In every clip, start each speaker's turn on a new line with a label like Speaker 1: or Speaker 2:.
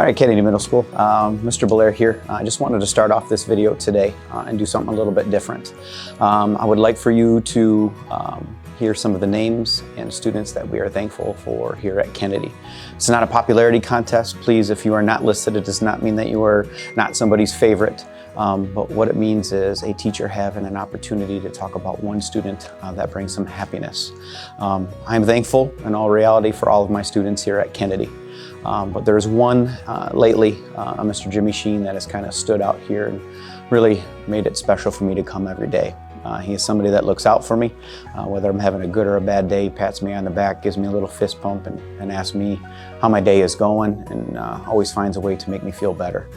Speaker 1: All right, Kennedy Middle School, Mr. Belair here. I just wanted to start off this video today and do something a little bit different. I would like for you to hear some of the names and students that we are thankful for here at Kennedy. It's not a popularity contest. Please, if you are not listed, it does not mean that you are not somebody's favorite. But what it means is a teacher having an opportunity to talk about one student that brings some happiness. I'm thankful in all reality for all of my students here at Kennedy. But there's one lately, Mr. Jimmy Sheen, that has kind of stood out here and really made it special for me to come every day. He is somebody that looks out for me, whether I'm having a good or a bad day, pats me on the back, gives me a little fist pump and asks me how my day is going, and always finds a way to make me feel better.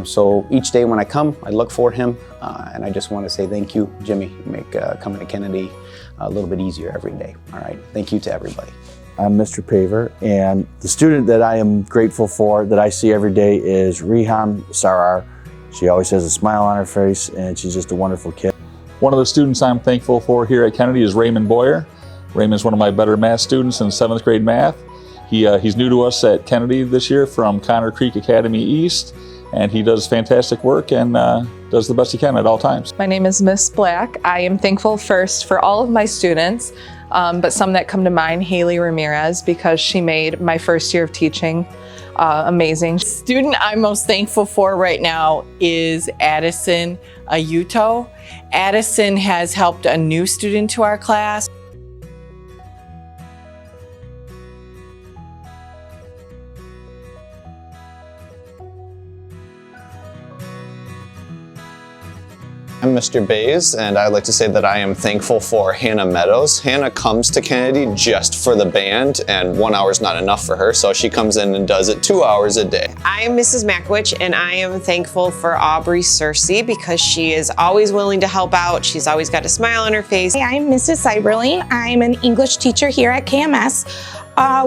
Speaker 1: So each day when I come, I look for him, and I just want to say thank you, Jimmy. You make coming to Kennedy a little bit easier every day. All right, thank you to everybody.
Speaker 2: I'm Mr. Paver, and the student that I am grateful for that I see every day is Rehan Sarar. She always has a smile on her face, and she's just a wonderful kid.
Speaker 3: One of the students I'm thankful for here at Kennedy is Raymond Boyer. Raymond's one of my better math students in 7th grade math. He's new to us at Kennedy this year from Connor Creek Academy East, and he does fantastic work and does the best he can at all times.
Speaker 4: My name is Miss Black. I am thankful first for all of my students, but some that come to mind, Haley Ramirez, because she made my first year of teaching amazing.
Speaker 5: The student I'm most thankful for right now is Addison Ayuto. Addison has helped a new student to our class.
Speaker 6: I'm Mr. Bays, and I'd like to say that I am thankful for Hannah Meadows. Hannah comes to Kennedy just for the band, and 1 hour is not enough for her, so she comes in and does it 2 hours a day.
Speaker 7: I'm Mrs. Mackwich, and I am thankful for Aubrey Searcy because she is always willing to help out. She's always got a smile on her face.
Speaker 8: Hey, I'm Mrs. Cyberly. I'm an English teacher here at KMS.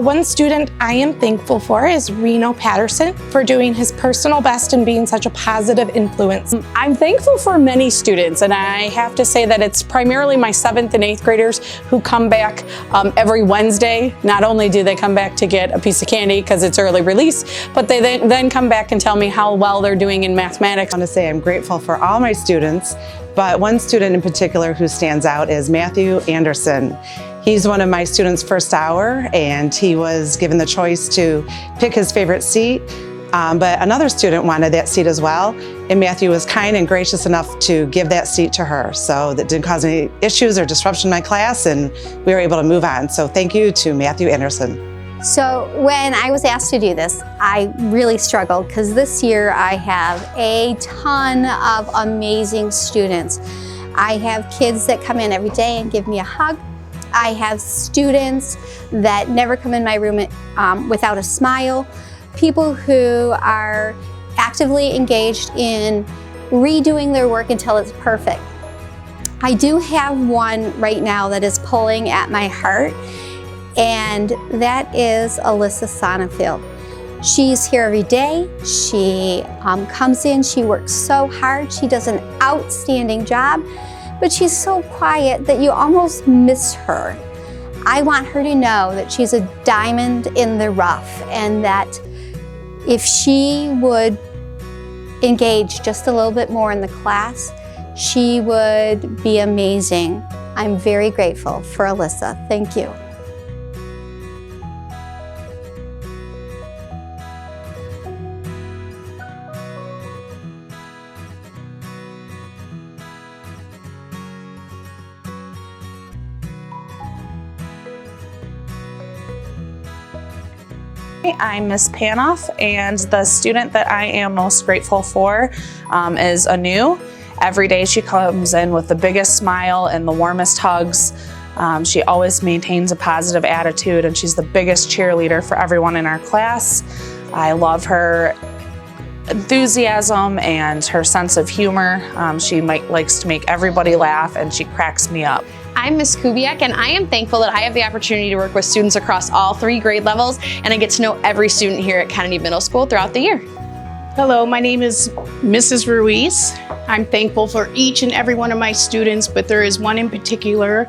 Speaker 8: One student I am thankful for is Reno Patterson for doing his personal best and being such a positive influence.
Speaker 9: I'm thankful for many students, and I have to say that it's primarily my 7th and 8th graders who come back every Wednesday. Not only do they come back to get a piece of candy because it's early release, but they then come back and tell me how well they're doing in mathematics.
Speaker 10: I want to say I'm grateful for all my students, but one student in particular who stands out is Matthew Anderson. He's one of my students' first hour, and he was given the choice to pick his favorite seat, but another student wanted that seat as well, and Matthew was kind and gracious enough to give that seat to her, so that didn't cause any issues or disruption in my class, and we were able to move on. So thank you to Matthew Anderson.
Speaker 11: So when I was asked to do this, I really struggled because this year I have a ton of amazing students. I have kids that come in every day and give me a hug. I have students that never come in my room without a smile, people who are actively engaged in redoing their work until it's perfect. I do have one right now that is pulling at my heart, and that is Alyssa Sonnenfeld. She's here every day. She comes in, she works so hard, she does an outstanding job, but she's so quiet that you almost miss her. I want her to know that she's a diamond in the rough, and that if she would engage just a little bit more in the class, she would be amazing. I'm very grateful for Alyssa. Thank you.
Speaker 4: I'm Miss Panoff, and the student that I am most grateful for is Anu. Every day she comes in with the biggest smile and the warmest hugs. She always maintains a positive attitude, and she's the biggest cheerleader for everyone in our class. I love her enthusiasm and her sense of humor. She likes to make everybody laugh, and she cracks me up.
Speaker 12: I'm Ms. Kubiak, and I am thankful that I have the opportunity to work with students across all 3 grade levels, and I get to know every student here at Kennedy Middle School throughout the year.
Speaker 13: Hello, my name is Mrs. Ruiz. I'm thankful for each and every one of my students, but there is one in particular,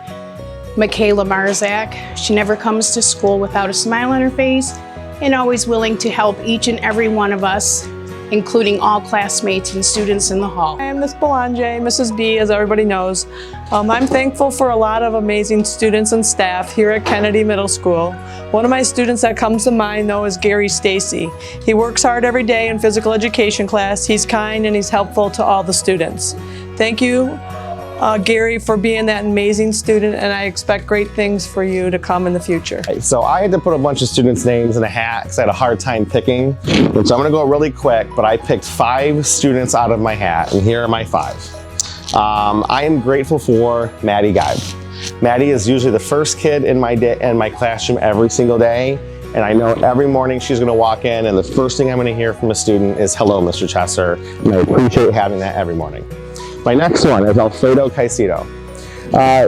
Speaker 13: Michaela Marzak. She never comes to school without a smile on her face. and always willing to help each and every one of us, including all classmates and students in the hall.
Speaker 14: I am Ms. Belanger, Mrs. B, as everybody knows. I'm thankful for a lot of amazing students and staff here at Kennedy Middle School. One of my students that comes to mind, though, is Gary Stacy. He works hard every day in physical education class. He's kind and he's helpful to all the students. Thank you, Gary, for being that amazing student, and I expect great things for you to come in the future.
Speaker 15: So I had to put a bunch of students' names in a hat because I had a hard time picking. And so I'm gonna go really quick, but I picked 5 students out of my hat, and here are my 5. I am grateful for Maddie Guide. Maddie is usually the first kid in my classroom every single day, and I know every morning she's gonna walk in and the first thing I'm gonna hear from a student is, "Hello, Mr. Chesser," and I appreciate having that every morning. My next one is Alfredo Caicedo.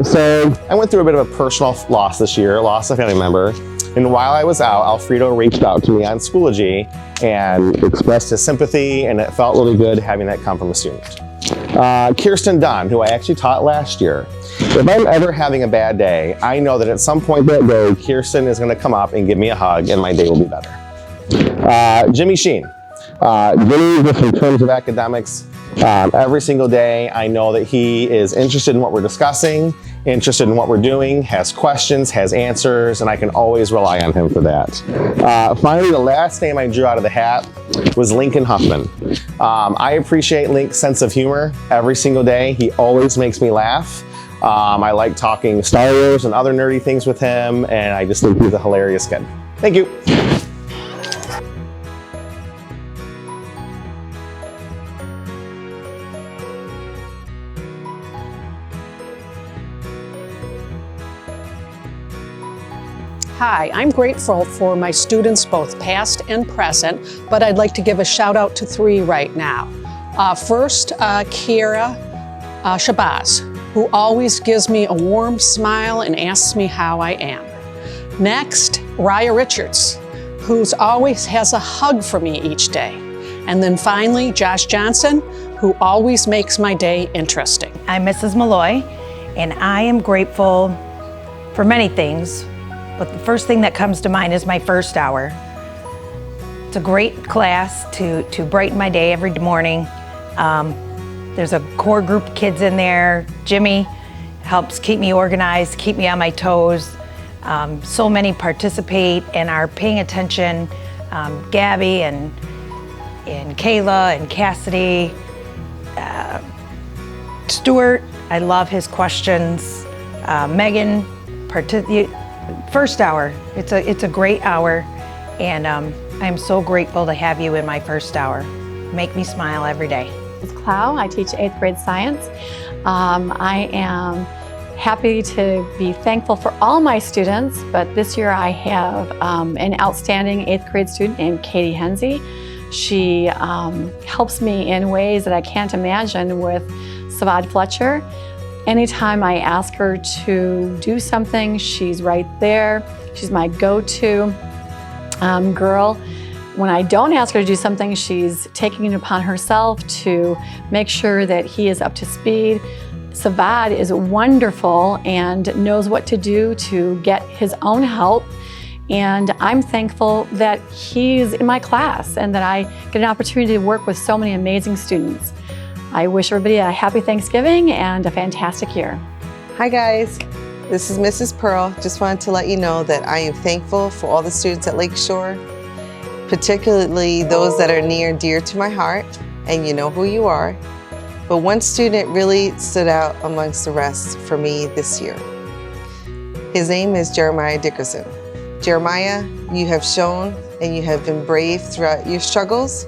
Speaker 15: So I went through a bit of a personal loss this year, lost a family member. And while I was out, Alfredo reached out to me on Schoology and expressed his sympathy, and it felt really good having that come from a student. Kirsten Dunn, who I actually taught last year. If I'm ever having a bad day, I know that at some point that day, Kirsten is gonna come up and give me a hug and my day will be better. Jimmy Sheen. Jimmy, just in terms of academics, every single day, I know that he is interested in what we're discussing, interested in what we're doing, has questions, has answers, and I can always rely on him for that. Finally, the last name I drew out of the hat was Lincoln Huffman. I appreciate Link's sense of humor every single day. He always makes me laugh. I like talking Star Wars and other nerdy things with him, and I just think he's a hilarious kid. Thank you.
Speaker 9: Hi, I'm grateful for my students, both past and present, but I'd like to give a shout out to 3 right now. First, Kiera Shabazz, who always gives me a warm smile and asks me how I am. Next, Raya Richards, who always has a hug for me each day. And then finally, Josh Johnson, who always makes my day interesting.
Speaker 16: I'm Mrs. Malloy, and I am grateful for many things. But the first thing that comes to mind is my first hour. It's a great class to brighten my day every morning. There's a core group of kids in there. Jimmy helps keep me organized, keep me on my toes. So many participate and are paying attention. Gabby and Kayla and Cassidy. Stuart, I love his questions. Megan, first hour, it's a great hour, and I'm so grateful to have you in my first hour. Make me smile every day.
Speaker 17: It's Clow. I teach 8th grade science. I am happy to be thankful for all my students, but this year I have an outstanding 8th grade student named Katie Henze. She helps me in ways that I can't imagine with Savad Fletcher. Anytime I ask her to do something, she's right there. She's my go-to girl. When I don't ask her to do something, she's taking it upon herself to make sure that he is up to speed. Savad is wonderful and knows what to do to get his own help. And I'm thankful that he's in my class and that I get an opportunity to work with so many amazing students. I wish everybody a happy Thanksgiving and a fantastic year.
Speaker 18: Hi guys, this is Mrs. Pearl. Just wanted to let you know that I am thankful for all the students at Lakeshore, particularly those that are near and dear to my heart, and you know who you are. But one student really stood out amongst the rest for me this year. His name is Jeremiah Dickerson. Jeremiah, you have shown and you have been brave throughout your struggles,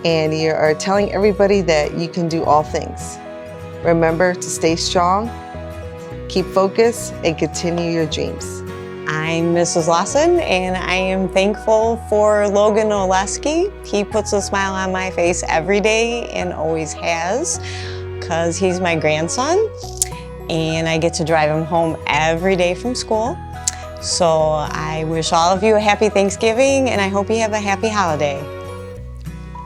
Speaker 18: and you are telling everybody that you can do all things. Remember to stay strong, keep focused, and continue your dreams.
Speaker 19: I'm Mrs. Lawson, and I am thankful for Logan Oleski. He puts a smile on my face every day and always has, because he's my grandson, and I get to drive him home every day from school. So I wish all of you a happy Thanksgiving, and I hope you have a happy holiday.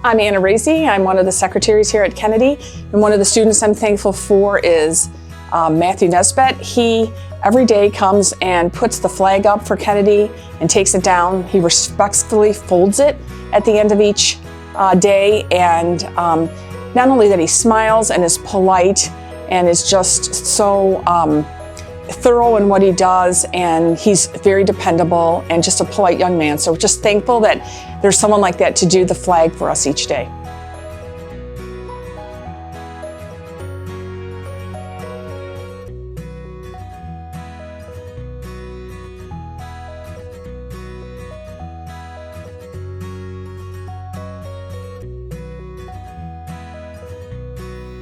Speaker 9: I'm Anna Racy. I'm one of the secretaries here at Kennedy, and one of the students I'm thankful for is Matthew Nesbitt. He every day comes and puts the flag up for Kennedy and takes it down. He respectfully folds it at the end of each day, and not only that, he smiles and is polite and is just so thorough in what he does, and he's very dependable and just a polite young man. So just thankful that there's someone like that to do the flag for us each day.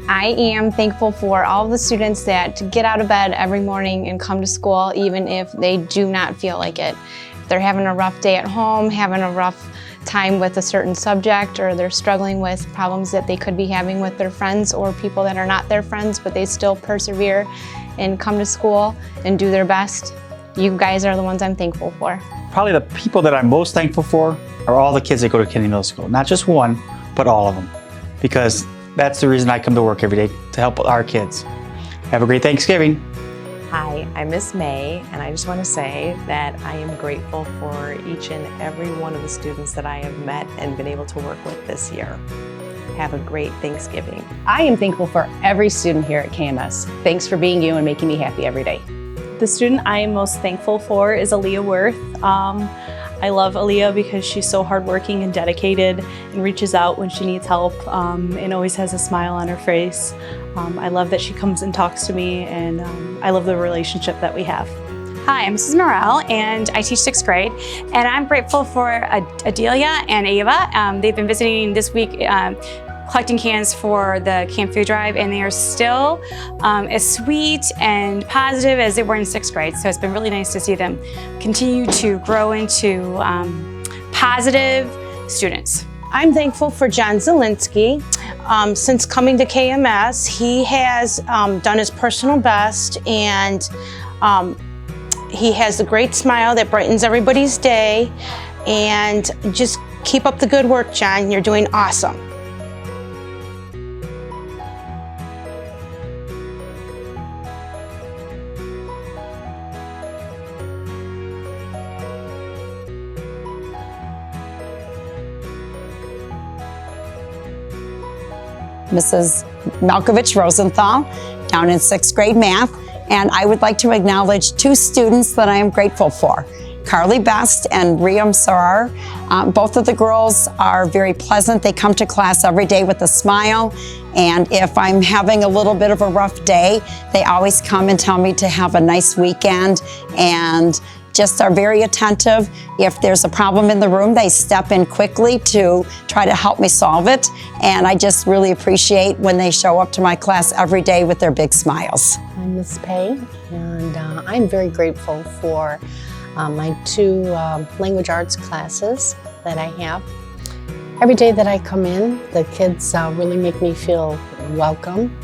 Speaker 12: I am thankful for all of the students that get out of bed every morning and come to school even if they do not feel like it. If they're having a rough day at home, having a rough time with a certain subject, or they're struggling with problems that they could be having with their friends or people that are not their friends, but they still persevere and come to school and do their best. You guys are the ones I'm thankful for.
Speaker 20: Probably the people that I'm most thankful for are all the kids that go to Kennedy Middle School. Not just one, but all of them. Because that's the reason I come to work every day, to help our kids. Have a great Thanksgiving.
Speaker 21: Hi, I'm Miss May, and I just want to say that I am grateful for each and every one of the students that I have met and been able to work with this year. Have a great Thanksgiving.
Speaker 22: I am thankful for every student here at KMS. Thanks for being you and making me happy every day.
Speaker 23: The student I am most thankful for is Aaliyah Worth. I love Aaliyah because she's so hardworking and dedicated and reaches out when she needs help and always has a smile on her face. I love that she comes and talks to me, and I love the relationship that we have.
Speaker 24: Hi, I'm Mrs. Morrell, and I teach 6th grade, and I'm grateful for Adelia and Ava. They've been visiting this week collecting cans for the Camp Food Drive, and they are still as sweet and positive as they were in 6th grade. So it's been really nice to see them continue to grow into positive students.
Speaker 8: I'm thankful for John Zielinski. Since coming to KMS, he has done his personal best, and he has a great smile that brightens everybody's day. And just keep up the good work, John. You're doing awesome.
Speaker 25: Mrs. Malkovich Rosenthal, down in 6th grade math, and I would like to acknowledge 2 students that I am grateful for. Carly Best and Riam Sarar. Both of the girls are very pleasant. They come to class every day with a smile, and if I'm having a little bit of a rough day, they always come and tell me to have a nice weekend, and just are very attentive. If there's a problem in the room, they step in quickly to try to help me solve it. And I just really appreciate when they show up to my class every day with their big smiles.
Speaker 26: I'm Miss Pay, and I'm very grateful for my 2 language arts classes that I have. Every day that I come in, the kids really make me feel welcome.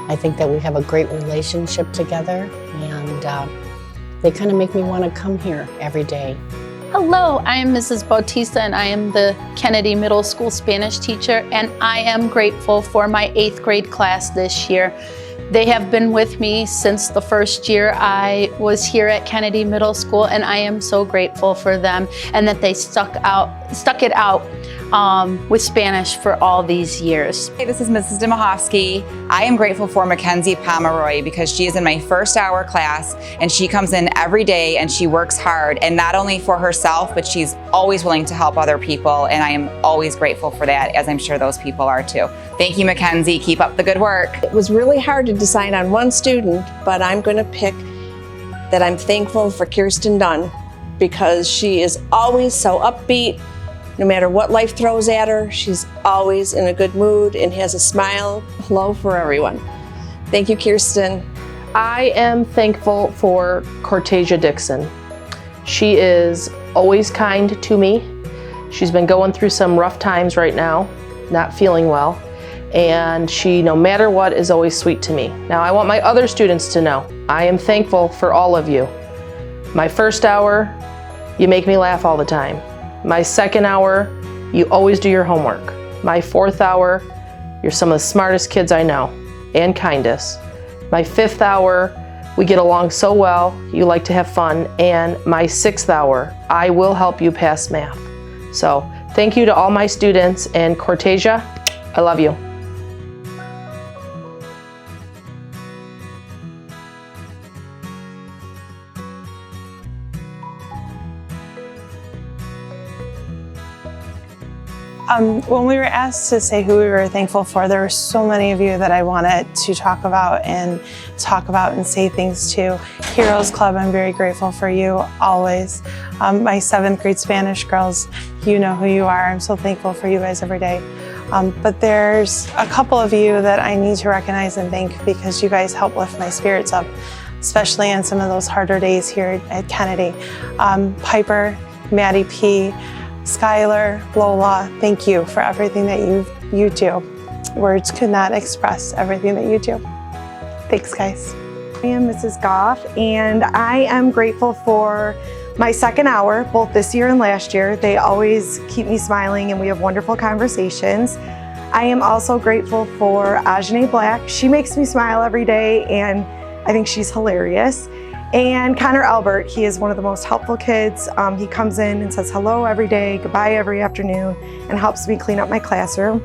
Speaker 26: I think that we have a great relationship together, and they kind of make me want to come here every day.
Speaker 27: Hello, I am Mrs. Bautista, and I am the Kennedy Middle School Spanish teacher, and I am grateful for my 8th grade class this year. They have been with me since the first year I was here at Kennedy Middle School, and I am so grateful for them and that they stuck it out with Spanish for all these years.
Speaker 28: Hey, this is Mrs. Demahovsky. I am grateful for Mackenzie Pomeroy because she is in my 1st hour class, and she comes in every day and she works hard, and not only for herself, but she's always willing to help other people, and I am always grateful for that, as I'm sure those people are too. Thank you, Mackenzie. Keep up the good work.
Speaker 29: It was really hard to decide on one student, but I'm going to pick that I'm thankful for Kirsten Dunn because she is always so upbeat. No matter what life throws at her, she's always in a good mood and has a smile. Hello for everyone. Thank you, Kirsten.
Speaker 30: I am thankful for Cortasia Dixon. She is always kind to me. She's been going through some rough times right now, not feeling well, and she, no matter what, is always sweet to me. Now, I want my other students to know I am thankful for all of you. My 1st hour, you make me laugh all the time. My 2nd hour, you always do your homework. My 4th hour, you're some of the smartest kids I know, and kindest. My 5th hour, we get along so well, you like to have fun, and my 6th hour, I will help you pass math. So thank you to all my students, and Cortasia, I love you.
Speaker 1: When we were asked to say who we were thankful for, there were so many of you that I wanted to talk about and say things to. Heroes Club, I'm very grateful for you always. My 7th grade Spanish girls, you know who you are. I'm so thankful for you guys every day. But there's a couple of you that I need to recognize and thank because you guys help lift my spirits up, especially on some of those harder days here at Kennedy. Piper, Maddie P, Skylar, Lola, thank you for everything that you do. Words could not express everything that you do. Thanks, guys.
Speaker 2: I am Mrs. Goff, and I am grateful for my 2nd hour, both this year and last year. They always keep me smiling, and we have wonderful conversations. I am also grateful for Ajane Black. She makes me smile every day, and I think she's hilarious. And Connor Albert, he is one of the most helpful kids. He comes in and says hello every day, goodbye every afternoon, and helps me clean up my classroom.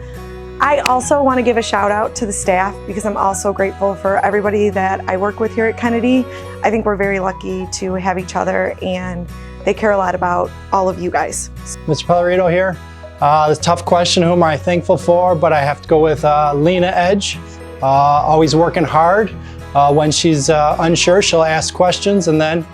Speaker 2: I also want to give a shout out to the staff because I'm also grateful for everybody that I work with here at Kennedy. I think we're very lucky to have each other, and they care a lot about all of you guys.
Speaker 3: Mr. Pellerito here. It's a tough question, who am I thankful for? But I have to go with Lena Edge, always working hard. When she's unsure, she'll ask questions, and then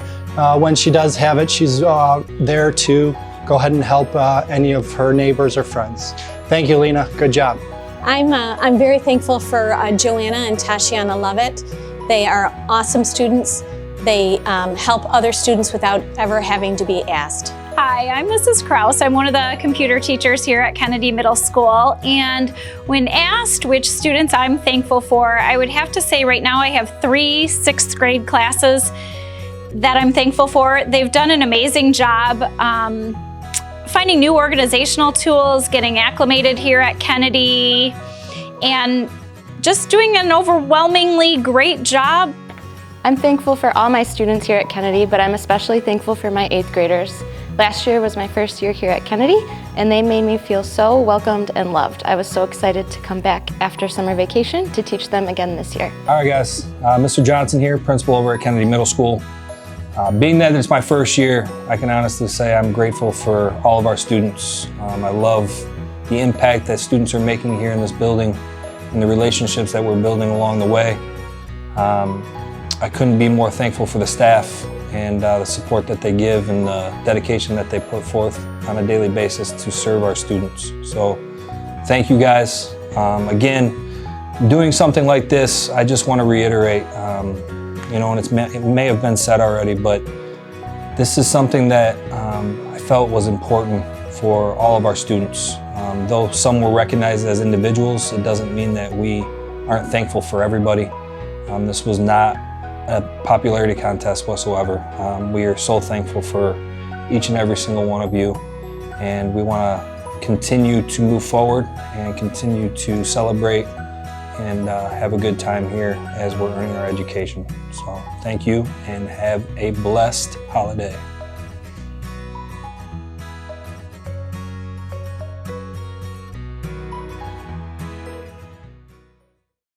Speaker 3: when she does have it, she's there to go ahead and help any of her neighbors or friends. Thank you, Lena. Good job.
Speaker 4: I'm very thankful for Joanna and Tashiana Lovett. They are awesome students. They help other students without ever having to be asked.
Speaker 24: Hi, I'm Mrs. Kraus. I'm one of the computer teachers here at Kennedy Middle School. And when asked which students I'm thankful for, I would have to say right now I have 3 6th grade classes that I'm thankful for. They've done an amazing job finding new organizational tools, getting acclimated here at Kennedy, and just doing an overwhelmingly great job.
Speaker 5: I'm thankful for all my students here at Kennedy, but I'm especially thankful for my 8th graders. Last year was my first year here at Kennedy, and they made me feel so welcomed and loved. I was so excited to come back after summer vacation to teach them again this year.
Speaker 6: All right, guys. Mr. Johnson here, principal over at Kennedy Middle School. Being that it's my first year, I can honestly say I'm grateful for all of our students. I love the impact that students are making here in this building and the relationships that we're building along the way. I couldn't be more thankful for the staff and the support that they give and the dedication that they put forth on a daily basis to serve our students. So thank you guys. Again, doing something like this, I just want to reiterate, you know, and it may have been said already, but this is something that I felt was important for all of our students. Though some were recognized as individuals, it doesn't mean that we aren't thankful for everybody. This was not a popularity contest whatsoever. We are so thankful for each and every single one of you, and we want to continue to move forward and continue to celebrate and have a good time here as we're earning our education. So thank you and have a blessed holiday.